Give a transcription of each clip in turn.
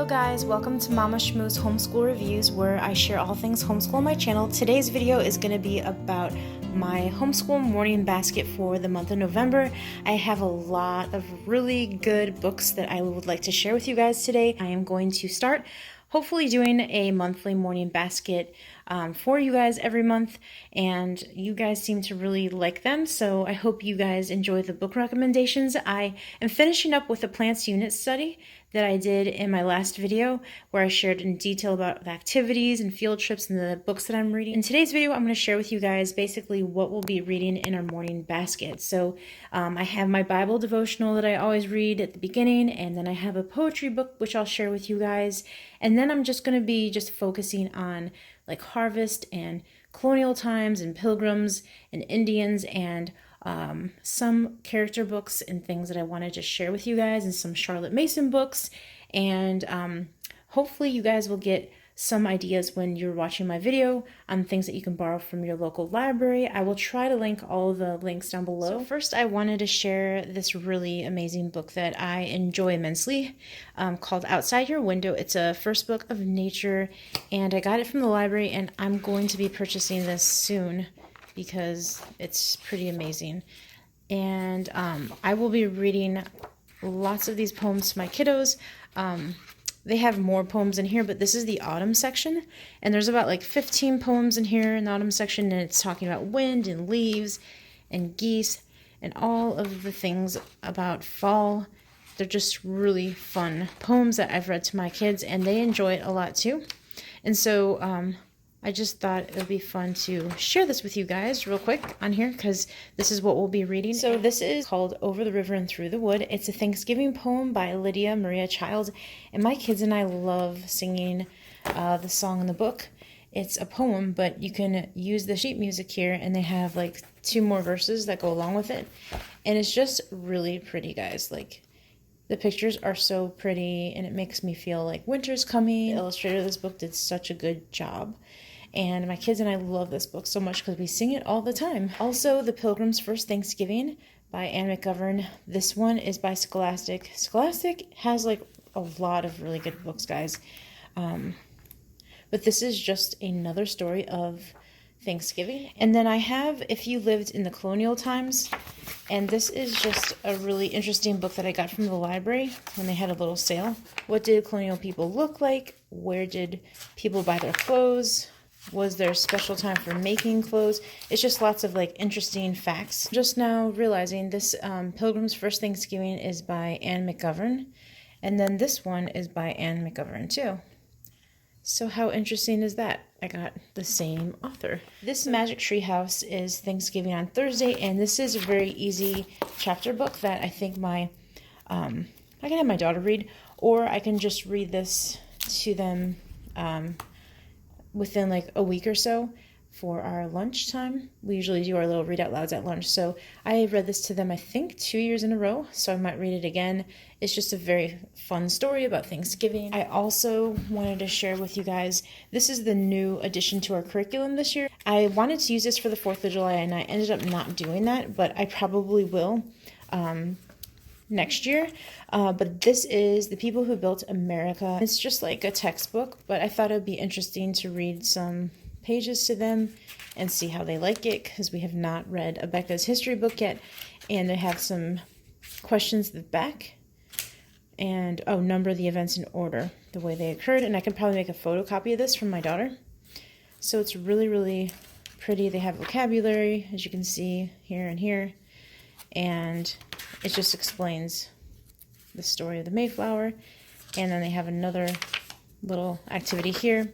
guys, welcome to Mama Shmoo's Homeschool Reviews, where I share all things homeschool on my channel. Today's video is going to be about my homeschool morning basket for the month of November. I have a lot of really good books that I would like to share with you guys today. I am going to start hopefully doing a monthly morning basket for you guys every month, and you guys seem to really like them, so I hope you guys enjoy the book recommendations. I am finishing up with the plants unit study that I did in my last video, where I shared in detail about the activities and field trips and the books that I'm reading. In today's video, I'm going to share with you guys basically what we'll be reading in our morning basket. So I have my Bible devotional that I always read at the beginning, and then I have a poetry book which I'll share with you guys, and then I'm just going to be focusing on like harvest and colonial times and pilgrims and Indians and some character books and things that I want to just share with you guys, and some Charlotte Mason books, and hopefully you guys will get some ideas when you're watching my video on things that you can borrow from your local library. I will try to link all the links down below. So first, I wanted to share this really amazing book that I enjoy immensely called Outside Your Window. It's a first book of nature, and I got it from the library, and I'm going to be purchasing this soon because it's pretty amazing. And I will be reading lots of these poems to my kiddos. They have more poems in here, but this is the autumn section, and there's about like 15 poems in here in the autumn section, and it's talking about wind and leaves and geese and all of the things about fall. They're just really fun poems that I've read to my kids, and they enjoy it a lot too. And so I just thought it would be fun to share this with you guys real quick on here, because this is what we'll be reading. So this is called Over the River and Through the Wood. It's a Thanksgiving poem by Lydia Maria Child, and my kids and I love singing the song in the book. It's a poem, but you can use the sheet music here, and they have like 2 more verses that go along with it, and it's just really pretty, guys. Like, the pictures are so pretty, and it makes me feel like winter's coming. The illustrator of this book did such a good job. And my kids and I love this book so much because we sing it all the time. Also, The Pilgrims' First Thanksgiving by Anne McGovern. This one is by Scholastic. Scholastic has like a lot of really good books, guys. But this is just another story of Thanksgiving. And then I have If You Lived in the Colonial Times. And this is just a really interesting book that I got from the library when they had a little sale. What did colonial people look like? Where did people buy their clothes? Was there a special time for making clothes? It's just lots of like interesting facts. Just now realizing this Pilgrim's First Thanksgiving is by Anne McGovern, and then this one is by Anne McGovern too. So how interesting is that? I got the same author. This Magic Tree House is Thanksgiving on Thursday, and this is a very easy chapter book that I think I can have my daughter read, or I can just read this to them within like a week or so for our lunch time. We usually do our little read out louds at lunch. So I read this to them, I think 2 years in a row, so I might read it again. It's just a very fun story about Thanksgiving. I also wanted to share with you guys, this is the new addition to our curriculum this year. I wanted to use this for the 4th of July, and I ended up not doing that, but I probably will next year. But this is The People Who Built America. It's just like a textbook, but I thought it would be interesting to read some pages to them and see how they like it, because we have not read Abeka's history book yet, and they have some questions at the back, and number the events in order, the way they occurred, and I can probably make a photocopy of this from my daughter. So it's really, really pretty. They have vocabulary, as you can see here and here, and it just explains the story of the Mayflower. And then they have another little activity here,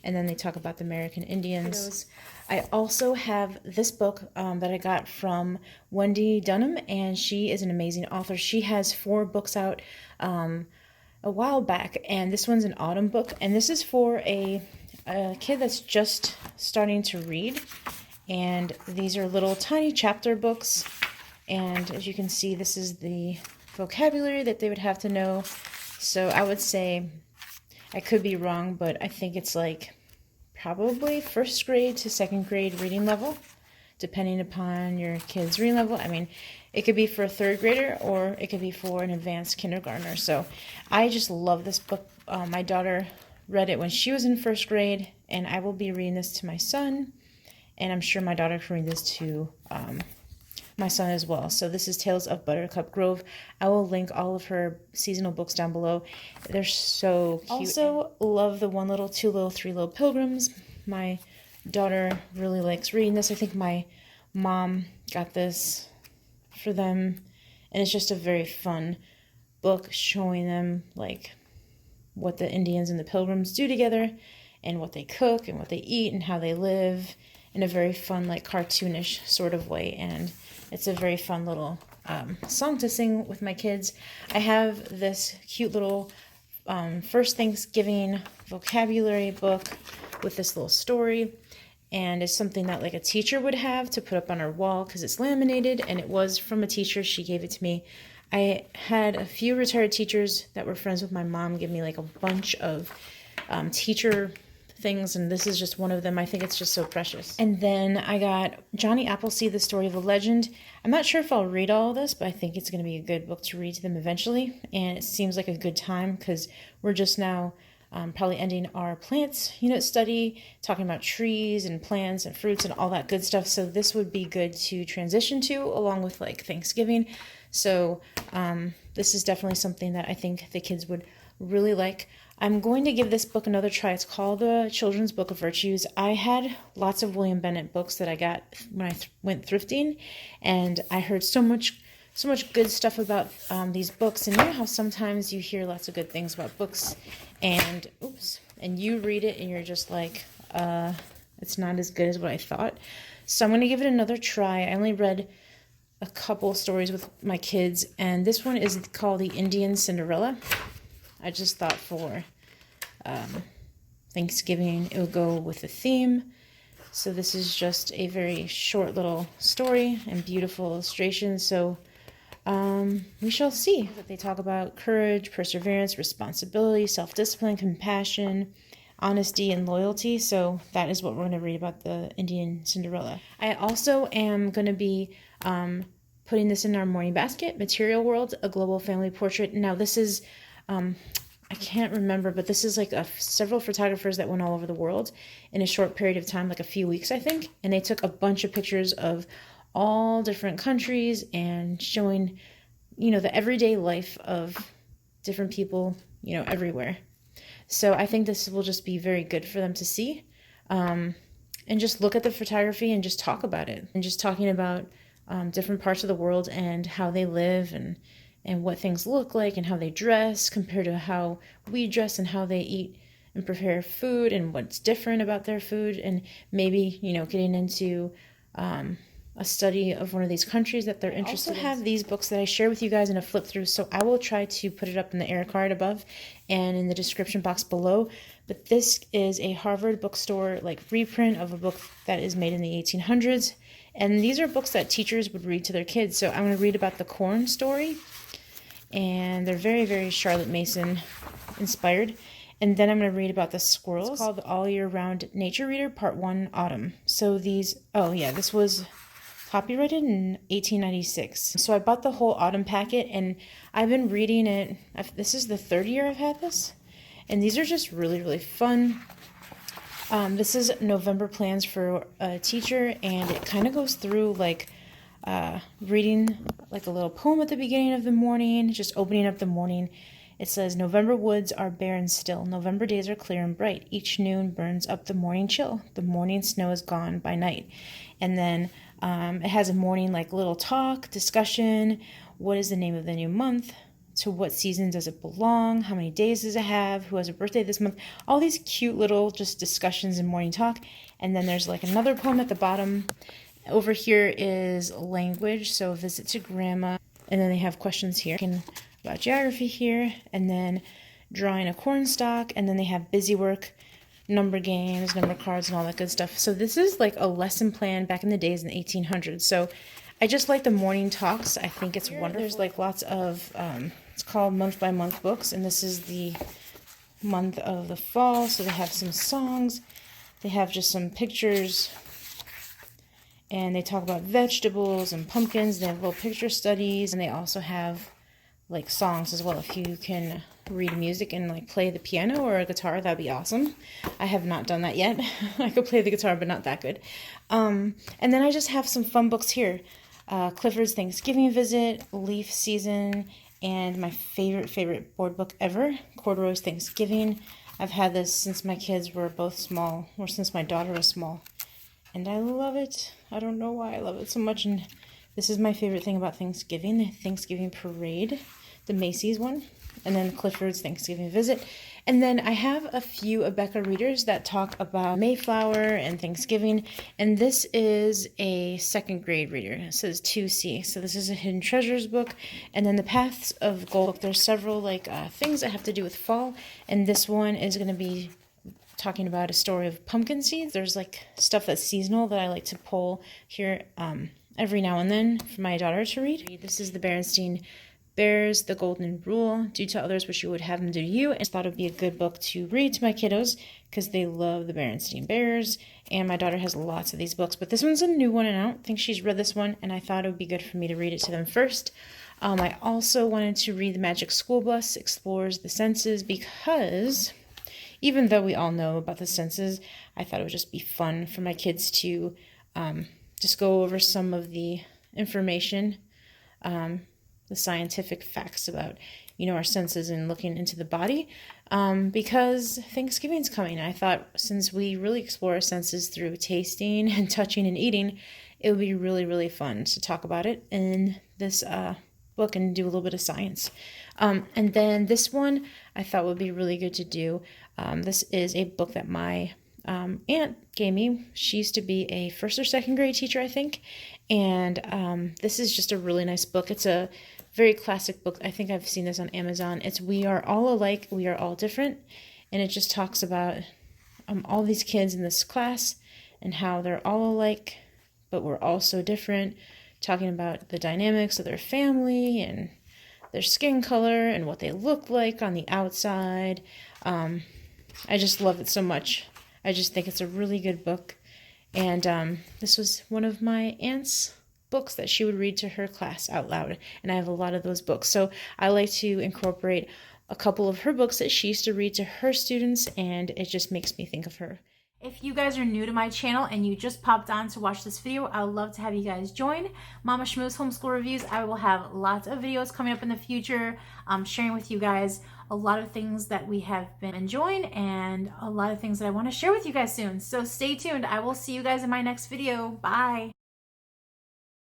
and then they talk about the American Indians. I also have this book that I got from Wendy Dunham, and she is an amazing author. She has 4 books out a while back, and this one's an autumn book, and this is for a kid that's just starting to read. And these are little tiny chapter books, and as you can see, this is the vocabulary that they would have to know. So I would say, I could be wrong, but I think it's like probably 1st grade to 2nd grade reading level, depending upon your kid's reading level. I mean, it could be for a 3rd grader, or it could be for an advanced kindergartner. So I just love this book my daughter read it when she was in first grade, and I will be reading this to my son, and I'm sure my daughter can read this to my son as well. So this is Tales of Buttercup Grove. I will link all of her seasonal books down below. They're so cute. Also love the One Little, Two Little, Three Little Pilgrims. My daughter really likes reading this. I think my mom got this for them, and it's just a very fun book showing them like what the Indians and the Pilgrims do together, and what they cook and what they eat and how they live in a very fun, like cartoonish sort of way. And it's a very fun little song to sing with my kids. I have this cute little first Thanksgiving vocabulary book with this little story, and it's something that like a teacher would have to put up on her wall because it's laminated, and it was from a teacher. She gave it to me. I had a few retired teachers that were friends with my mom give me like a bunch of teacher things, and this is just one of them. I think it's just so precious. And then I got Johnny Appleseed, The Story of a Legend. I'm not sure if I'll read all of this, but I think it's going to be a good book to read to them eventually, and it seems like a good time because we're just now probably ending our plants unit study, talking about trees and plants and fruits and all that good stuff. So this would be good to transition to along with like Thanksgiving. So this is definitely something that I think the kids would really like. I'm going to give this book another try. It's called The Children's Book of Virtues. I had lots of William Bennett books that I got when I went thrifting, and I heard so much good stuff about these books. And you know how sometimes you hear lots of good things about books, and you read it and you're just like, it's not as good as what I thought. So I'm going to give it another try. I only read a couple stories with my kids, and this one is called The Indian Cinderella. I just thought for Thanksgiving it would go with the theme. So this is just a very short little story and beautiful illustrations. So we shall see. They talk about courage, perseverance, responsibility, self-discipline, compassion, honesty, and loyalty. So that is what we're going to read about the Indian Cinderella. I also am going to be putting this in our morning basket, Material World, A Global Family Portrait. Now this is I can't remember, but this is like several photographers that went all over the world in a short period of time, like a few weeks, I think. And they took a bunch of pictures of all different countries and showing, you know, the everyday life of different people, you know, everywhere. So I think this will just be very good for them to see, and just look at the photography and just talk about it, and just talking about different parts of the world and how they live, and what things look like and how they dress compared to how we dress, and how they eat and prepare food and what's different about their food, and maybe, you know, getting into a study of one of these countries that they're interested in. I also have these books that I share with you guys in a flip through, so I will try to put it up in the air card above and in the description box below. But this is a Harvard bookstore like reprint of a book that is made in the 1800s, and these are books that teachers would read to their kids. So I'm going to read about the corn story, and they're very, very Charlotte Mason inspired. And then I'm going to read about the squirrels. It's called the All Year Round Nature Reader, Part 1, Autumn. So these, this was copyrighted in 1896. So I bought the whole autumn packet, and I've been reading it. This is the third year I've had this, and these are just really, really fun. This is November Plans for a Teacher, and it kind of goes through like reading like a little poem at the beginning of the morning, just opening up the morning. It says, November woods are bare and still. November days are clear and bright. Each noon burns up the morning chill. The morning snow is gone by night. And then it has a morning like little talk, discussion. What is the name of the new month? To what season does it belong? How many days does it have? Who has a birthday this month? All these cute little just discussions and morning talk. And then there's like another poem at the bottom. Over here is language, so visit to grandma. And then they have questions here about geography here, and then drawing a cornstalk, and then they have busy work, number games, number cards, and all that good stuff. So this is like a lesson plan back in the days in the 1800s. So I just like the morning talks. I think it's wonderful. There's like lots of, it's called month by month books, and this is the month of the fall. So they have some songs, they have just some pictures, and they talk about vegetables and pumpkins. They have little picture studies, and they also have like songs as well, if you can read music and like play the piano or a guitar, that'd be awesome. I have not done that yet. I could play the guitar, but not that good. And then I just have some fun books here. Clifford's Thanksgiving Visit, Leaf Season, and my favorite board book ever, Corduroy's Thanksgiving. I've had this since my kids were both small, or since my daughter was small. And I love it. I don't know why I love it so much. And this is my favorite thing about Thanksgiving, the Thanksgiving Parade, the Macy's one, and then Clifford's Thanksgiving Visit. And then I have a few Abeka readers that talk about Mayflower and Thanksgiving, and this is a second grade reader. It says 2C, so this is a Hidden Treasures book. And then the Paths of Gold, there's several things that have to do with fall, and this one is going to be talking about a story of pumpkin seeds. There's like stuff that's seasonal that I like to pull here every now and then for my daughter to read. This is the Berenstein Bears, The Golden Rule, Do to Others what you would have them do to you. And I thought it would be a good book to read to my kiddos because they love the Berenstein Bears. And my daughter has lots of these books, but this one's a new one and I don't think she's read this one, and I thought it would be good for me to read it to them first. I also wanted to read The Magic School Bus Explores the Senses because even though we all know about the senses, I thought it would just be fun for my kids to just go over some of the information, the scientific facts about, our senses and looking into the body, because Thanksgiving's coming. I thought since we really explore our senses through tasting and touching and eating, it would be really, really fun to talk about it in this book and do a little bit of science. And then this one I thought would be really good to do. This is a book that my aunt gave me. She used to be a first or second grade teacher, I think. And this is just a really nice book. It's a very classic book. I think I've seen this on Amazon. It's We Are All Alike, We Are All Different. And it just talks about all these kids in this class and how they're all alike, but we're all so different. Talking about the dynamics of their family and their skin color and what they look like on the outside. I just love it so much. I just think it's a really good book. And this was one of my aunt's books that she would read to her class out loud. And I have a lot of those books. So I like to incorporate a couple of her books that she used to read to her students, and it just makes me think of her. If you guys are new to my channel and you just popped on to watch this video, I would love to have you guys join Mama Shmoo's Homeschool Reviews. I will have lots of videos coming up in the future, sharing with you guys a lot of things that we have been enjoying and a lot of things that I want to share with you guys soon. So stay tuned. I will see you guys in my next video. Bye.